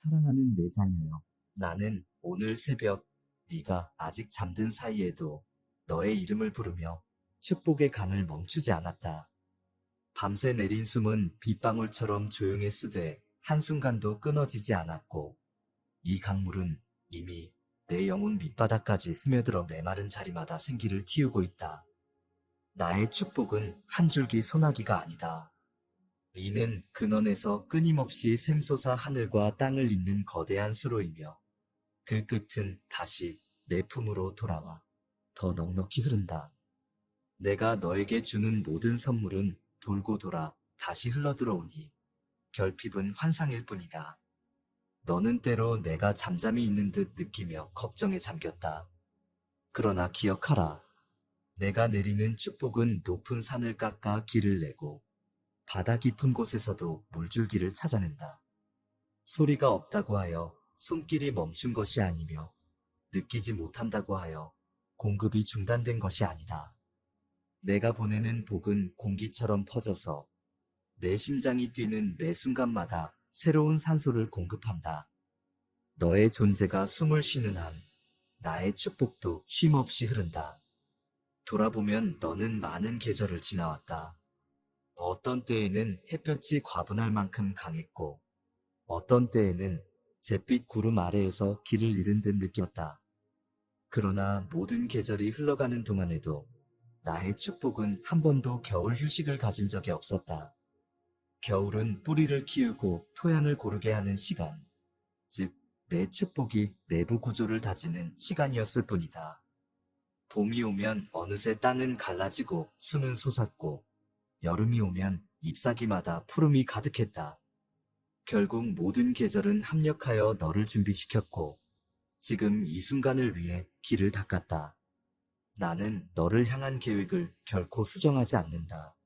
사랑하는 내 자녀여. 나는 오늘 새벽 네가 아직 잠든 사이에도 너의 이름을 부르며 축복의 강을 멈추지 않았다. 밤새 내린 숨은 빗방울처럼 조용히 쓰되 한순간도 끊어지지 않았고 이 강물은 이미 내 영혼 밑바닥까지 스며들어 메마른 자리마다 생기를 틔우고 있다. 나의 축복은 한 줄기 소나기가 아니다. 이는 근원에서 끊임없이 샘솟아 하늘과 땅을 잇는 거대한 수로이며 그 끝은 다시 내 품으로 돌아와 더 넉넉히 흐른다. 내가 너에게 주는 모든 선물은 돌고 돌아 다시 흘러들어오니 결핍은 환상일 뿐이다. 너는 때로 내가 잠잠히 있는 듯 느끼며 걱정에 잠겼다. 그러나 기억하라. 내가 내리는 축복은 높은 산을 깎아 길을 내고 바다 깊은 곳에서도 물줄기를 찾아낸다. 소리가 없다고 하여 손길이 멈춘 것이 아니며 느끼지 못한다고 하여 공급이 중단된 것이 아니다. 내가 보내는 복은 공기처럼 퍼져서 내 심장이 뛰는 매 순간마다 새로운 산소를 공급한다. 너의 존재가 숨을 쉬는 한 나의 축복도 쉼없이 흐른다. 돌아보면 너는 많은 계절을 지나왔다. 어떤 때에는 햇볕이 과분할 만큼 강했고 어떤 때에는 잿빛 구름 아래에서 길을 잃은 듯 느꼈다. 그러나 모든 계절이 흘러가는 동안에도 나의 축복은 한 번도 겨울 휴식을 가진 적이 없었다. 겨울은 뿌리를 키우고 토양을 고르게 하는 시간, 즉 내 축복이 내부 구조를 다지는 시간이었을 뿐이다. 봄이 오면 어느새 땅은 갈라지고 수는 솟았고 여름이 오면 잎사귀마다 푸름이 가득했다. 결국 모든 계절은 합력하여 너를 준비시켰고 지금 이 순간을 위해 길을 닦았다. 나는 너를 향한 계획을 결코 수정하지 않는다.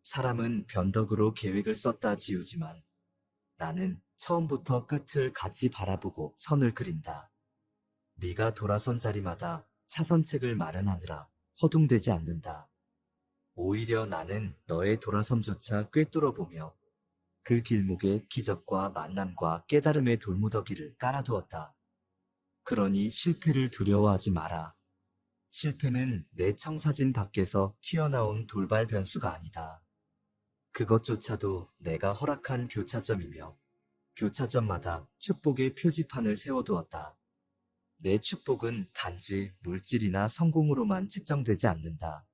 사람은 변덕으로 계획을 썼다 지우지만 나는 처음부터 끝을 같이 바라보고 선을 그린다. 네가 돌아선 자리마다 차선책을 마련하느라 허둥대지 않는다. 오히려 나는 너의 돌아섬조차 꿰뚫어보며 그 길목에 기적과 만남과 깨달음의 돌무더기를 깔아두었다. 그러니 실패를 두려워하지 마라. 실패는 내 청사진 밖에서 튀어나온 돌발 변수가 아니다. 그것조차도 내가 허락한 교차점이며 교차점마다 축복의 표지판을 세워두었다. 내 축복은 단지 물질이나 성공으로만 측정되지 않는다.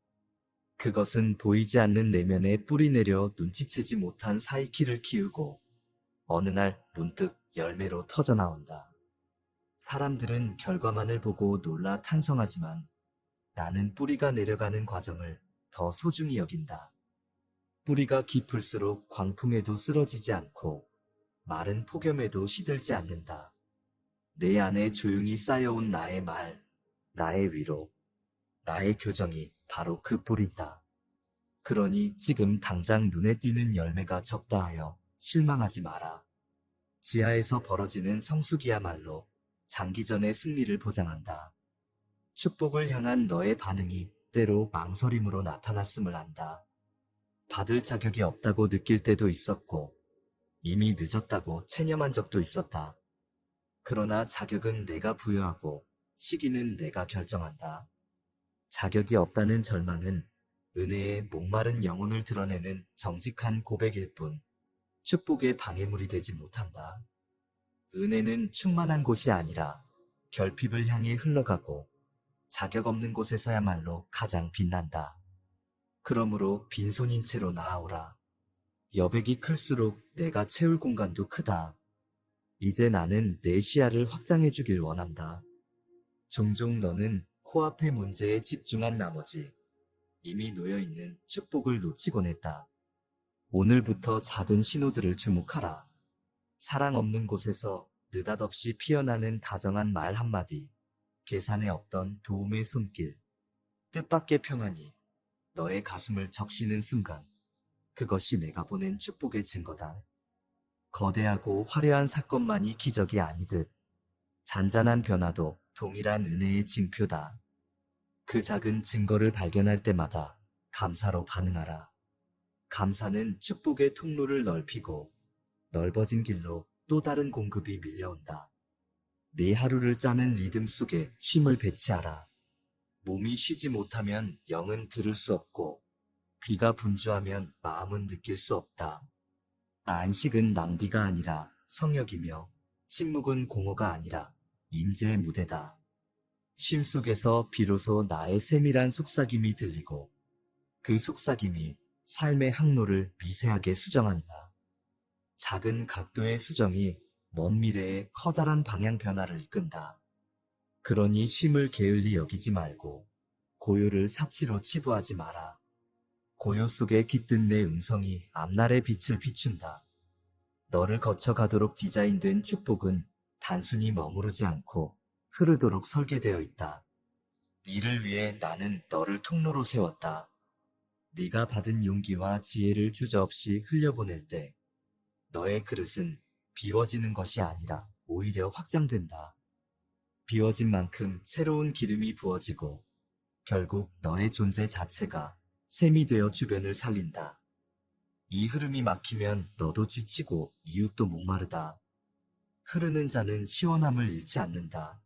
그것은 보이지 않는 내면에 뿌리 내려 눈치채지 못한 사이키를 키우고 어느 날 문득 열매로 터져나온다. 사람들은 결과만을 보고 놀라 탄성하지만 나는 뿌리가 내려가는 과정을 더 소중히 여긴다. 뿌리가 깊을수록 광풍에도 쓰러지지 않고 마른 폭염에도 시들지 않는다. 내 안에 조용히 쌓여온 나의 말, 나의 위로, 나의 교정이 바로 그 뿌리다. 그러니 지금 당장 눈에 띄는 열매가 적다 하여 실망하지 마라. 지하에서 벌어지는 성숙이야말로 장기전의 승리를 보장한다. 축복을 향한 너의 반응이 때로 망설임으로 나타났음을 안다. 받을 자격이 없다고 느낄 때도 있었고 이미 늦었다고 체념한 적도 있었다. 그러나 자격은 내가 부여하고 시기는 내가 결정한다. 자격이 없다는 절망은 은혜의 목마른 영혼을 드러내는 정직한 고백일 뿐 축복의 방해물이 되지 못한다. 은혜는 충만한 곳이 아니라 결핍을 향해 흘러가고 자격 없는 곳에서야말로 가장 빛난다. 그러므로 빈손인 채로 나아오라. 여백이 클수록 내가 채울 공간도 크다. 이제 나는 내 시야를 확장해 주길 원한다. 종종 너는 코앞의 문제에 집중한 나머지 이미 놓여있는 축복을 놓치곤 했다. 오늘부터 작은 신호들을 주목하라. 사랑 없는 곳에서 느닷없이 피어나는 다정한 말 한마디, 계산에 없던 도움의 손길, 뜻밖의 평안이 너의 가슴을 적시는 순간, 그것이 내가 보낸 축복의 증거다. 거대하고 화려한 사건만이 기적이 아니듯 잔잔한 변화도 동일한 은혜의 징표다. 그 작은 증거를 발견할 때마다 감사로 반응하라. 감사는 축복의 통로를 넓히고 넓어진 길로 또 다른 공급이 밀려온다. 네 하루를 짜는 리듬 속에 쉼을 배치하라. 몸이 쉬지 못하면 영은 들을 수 없고, 귀가 분주하면 마음은 느낄 수 없다. 안식은 낭비가 아니라 성역이며, 침묵은 공허가 아니라 임재의 무대다. 쉼 속에서 비로소 나의 세밀한 속삭임이 들리고, 그 속삭임이 삶의 항로를 미세하게 수정한다. 작은 각도의 수정이 먼 미래의 커다란 방향 변화를 이끈다. 그러니 쉼을 게을리 여기지 말고 고요를 사치로 치부하지 마라. 고요 속에 깃든 내 음성이 앞날의 빛을 비춘다. 너를 거쳐가도록 디자인된 축복은 단순히 머무르지 않고 흐르도록 설계되어 있다. 이를 위해 나는 너를 통로로 세웠다. 네가 받은 용기와 지혜를 주저없이 흘려보낼 때 너의 그릇은 비워지는 것이 아니라 오히려 확장된다. 비워진 만큼 새로운 기름이 부어지고 결국 너의 존재 자체가 샘이 되어 주변을 살린다. 이 흐름이 막히면 너도 지치고 이웃도 목마르다. 흐르는 자는 시원함을 잃지 않는다.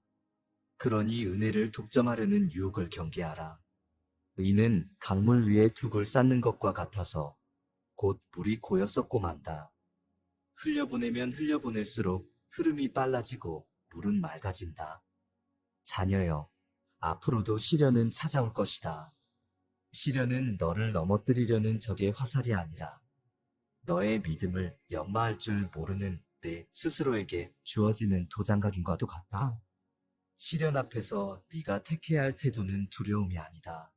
그러니 은혜를 독점하려는 유혹을 경계하라. 의는 강물 위에 둑을 쌓는 것과 같아서 곧 물이 고여 썩고 만다. 흘려보내면 흘려보낼수록 흐름이 빨라지고 물은 맑아진다. 자녀여, 앞으로도 시련은 찾아올 것이다. 시련은 너를 넘어뜨리려는 적의 화살이 아니라 너의 믿음을 연마할 줄 모르는 내 스스로에게 주어지는 도장각인과도 같다. 시련 앞에서 네가 택해야 할 태도는 두려움이 아니다.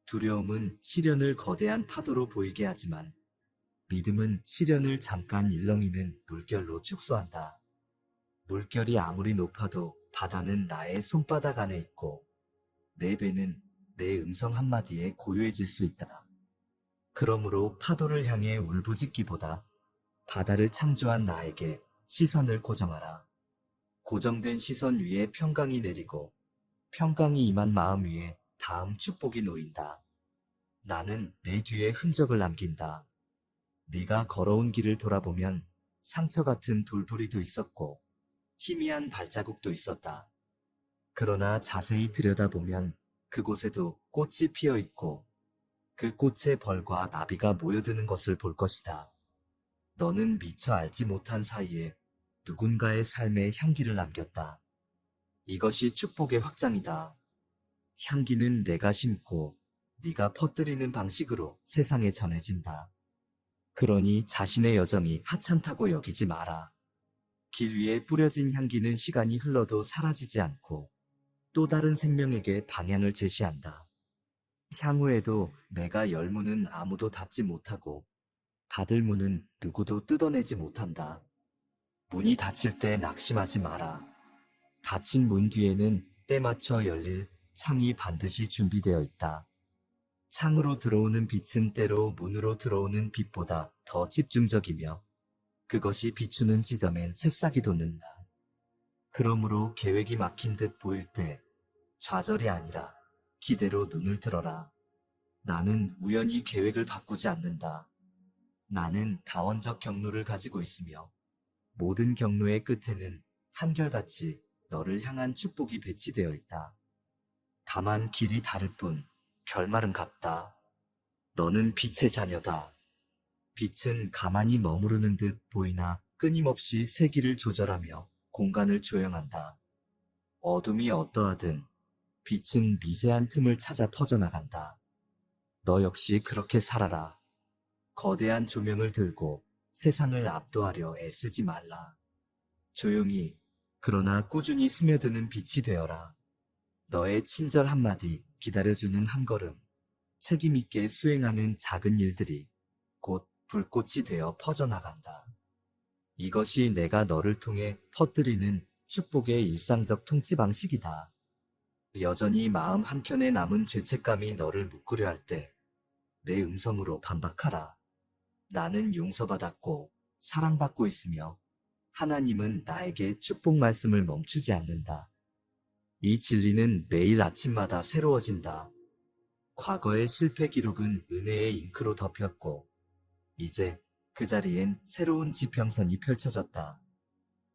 두려움은 시련을 거대한 파도로 보이게 하지만 믿음은 시련을 잠깐 일렁이는 물결로 축소한다. 물결이 아무리 높아도 바다는 나의 손바닥 안에 있고 내 배는 내 음성 한마디에 고요해질 수 있다. 그러므로 파도를 향해 울부짖기보다 바다를 창조한 나에게 시선을 고정하라. 고정된 시선 위에 평강이 내리고 평강이 임한 마음 위에 다음 축복이 놓인다. 나는 내 뒤에 흔적을 남긴다. 네가 걸어온 길을 돌아보면 상처 같은 돌부리도 있었고 희미한 발자국도 있었다. 그러나 자세히 들여다보면 그곳에도 꽃이 피어 있고 그 꽃의 벌과 나비가 모여드는 것을 볼 것이다. 너는 미처 알지 못한 사이에 누군가의 삶에 향기를 남겼다. 이것이 축복의 확장이다. 향기는 내가 심고 네가 퍼뜨리는 방식으로 세상에 전해진다. 그러니 자신의 여정이 하찮다고 여기지 마라. 길 위에 뿌려진 향기는 시간이 흘러도 사라지지 않고 또 다른 생명에게 방향을 제시한다. 향후에도 내가 열 문은 아무도 닫지 못하고 닫을 문은 누구도 뜯어내지 못한다. 문이 닫힐 때 낙심하지 마라. 닫힌 문 뒤에는 때 맞춰 열릴 창이 반드시 준비되어 있다. 창으로 들어오는 빛은 때로 문으로 들어오는 빛보다 더 집중적이며 그것이 비추는 지점엔 새싹이 돋는다. 그러므로 계획이 막힌 듯 보일 때 좌절이 아니라 기대로 눈을 들어라. 나는 우연히 계획을 바꾸지 않는다. 나는 다원적 경로를 가지고 있으며 모든 경로의 끝에는 한결같이 너를 향한 축복이 배치되어 있다. 다만 길이 다를 뿐 결말은 같다. 너는 빛의 자녀다. 빛은 가만히 머무르는 듯 보이나 끊임없이 세기를 조절하며 공간을 조형한다. 어둠이 어떠하든 빛은 미세한 틈을 찾아 퍼져나간다. 너 역시 그렇게 살아라. 거대한 조명을 들고 세상을 압도하려 애쓰지 말라. 조용히 그러나 꾸준히 스며드는 빛이 되어라. 너의 친절 한마디, 기다려주는 한 걸음, 책임있게 수행하는 작은 일들이 곧 불꽃이 되어 퍼져나간다. 이것이 내가 너를 통해 퍼뜨리는 축복의 일상적 통치 방식이다. 여전히 마음 한켠에 남은 죄책감이 너를 묶으려 할 때 내 음성으로 반박하라. 나는 용서받았고 사랑받고 있으며 하나님은 나에게 축복 말씀을 멈추지 않는다. 이 진리는 매일 아침마다 새로워진다. 과거의 실패 기록은 은혜의 잉크로 덮였고 이제 그 자리엔 새로운 지평선이 펼쳐졌다.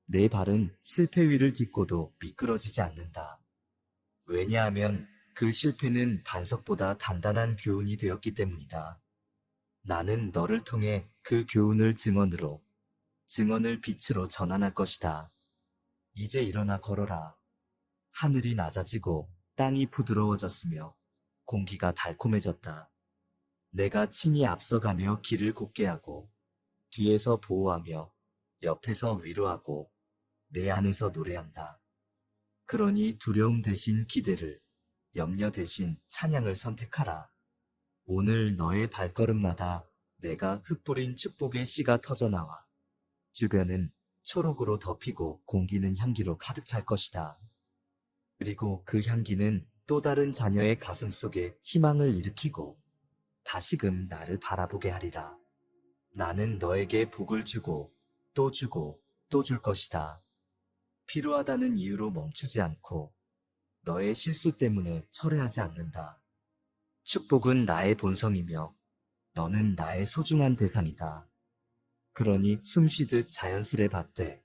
내 발은 실패 위를 딛고도 미끄러지지 않는다. 왜냐하면 그 실패는 반석보다 단단한 교훈이 되었기 때문이다. 나는 너를 통해 그 교훈을 증언을 빛으로 전환할 것이다. 이제 일어나 걸어라. 하늘이 낮아지고 땅이 부드러워졌으며 공기가 달콤해졌다. 내가 친히 앞서가며 길을 곧게 하고 뒤에서 보호하며 옆에서 위로하고 내 안에서 노래한다. 그러니 두려움 대신 기대를, 염려 대신 찬양을 선택하라. 오늘 너의 발걸음마다 내가 흩뿌린 축복의 씨가 터져나와 주변은 초록으로 덮이고 공기는 향기로 가득 찰 것이다. 그리고 그 향기는 또 다른 자녀의 가슴 속에 희망을 일으키고 다시금 나를 바라보게 하리라. 나는 너에게 복을 주고 또 줄 것이다. 필요하다는 이유로 멈추지 않고 너의 실수 때문에 철회하지 않는다. 축복은 나의 본성이며 너는 나의 소중한 대상이다. 그러니 숨쉬듯 자연스레 받되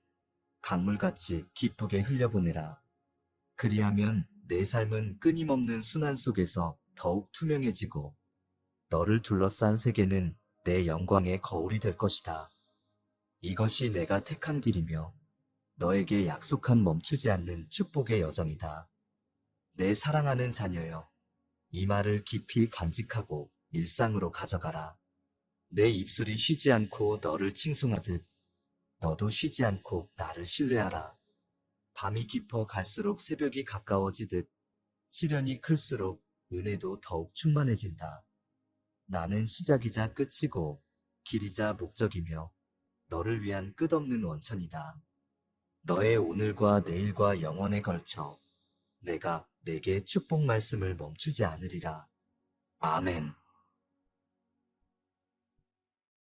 강물같이 기쁘게 흘려보내라. 그리하면 내 삶은 끊임없는 순환 속에서 더욱 투명해지고 너를 둘러싼 세계는 내 영광의 거울이 될 것이다. 이것이 내가 택한 길이며 너에게 약속한 멈추지 않는 축복의 여정이다. 내 사랑하는 자녀여, 이 말을 깊이 간직하고 일상으로 가져가라. 내 입술이 쉬지 않고 너를 칭송하듯 너도 쉬지 않고 나를 신뢰하라. 밤이 깊어 갈수록 새벽이 가까워지듯 시련이 클수록 은혜도 더욱 충만해진다. 나는 시작이자 끝이고 길이자 목적이며 너를 위한 끝없는 원천이다. 너의 오늘과 내일과 영원에 걸쳐 내가 내게 축복 말씀을 멈추지 않으리라. 아멘.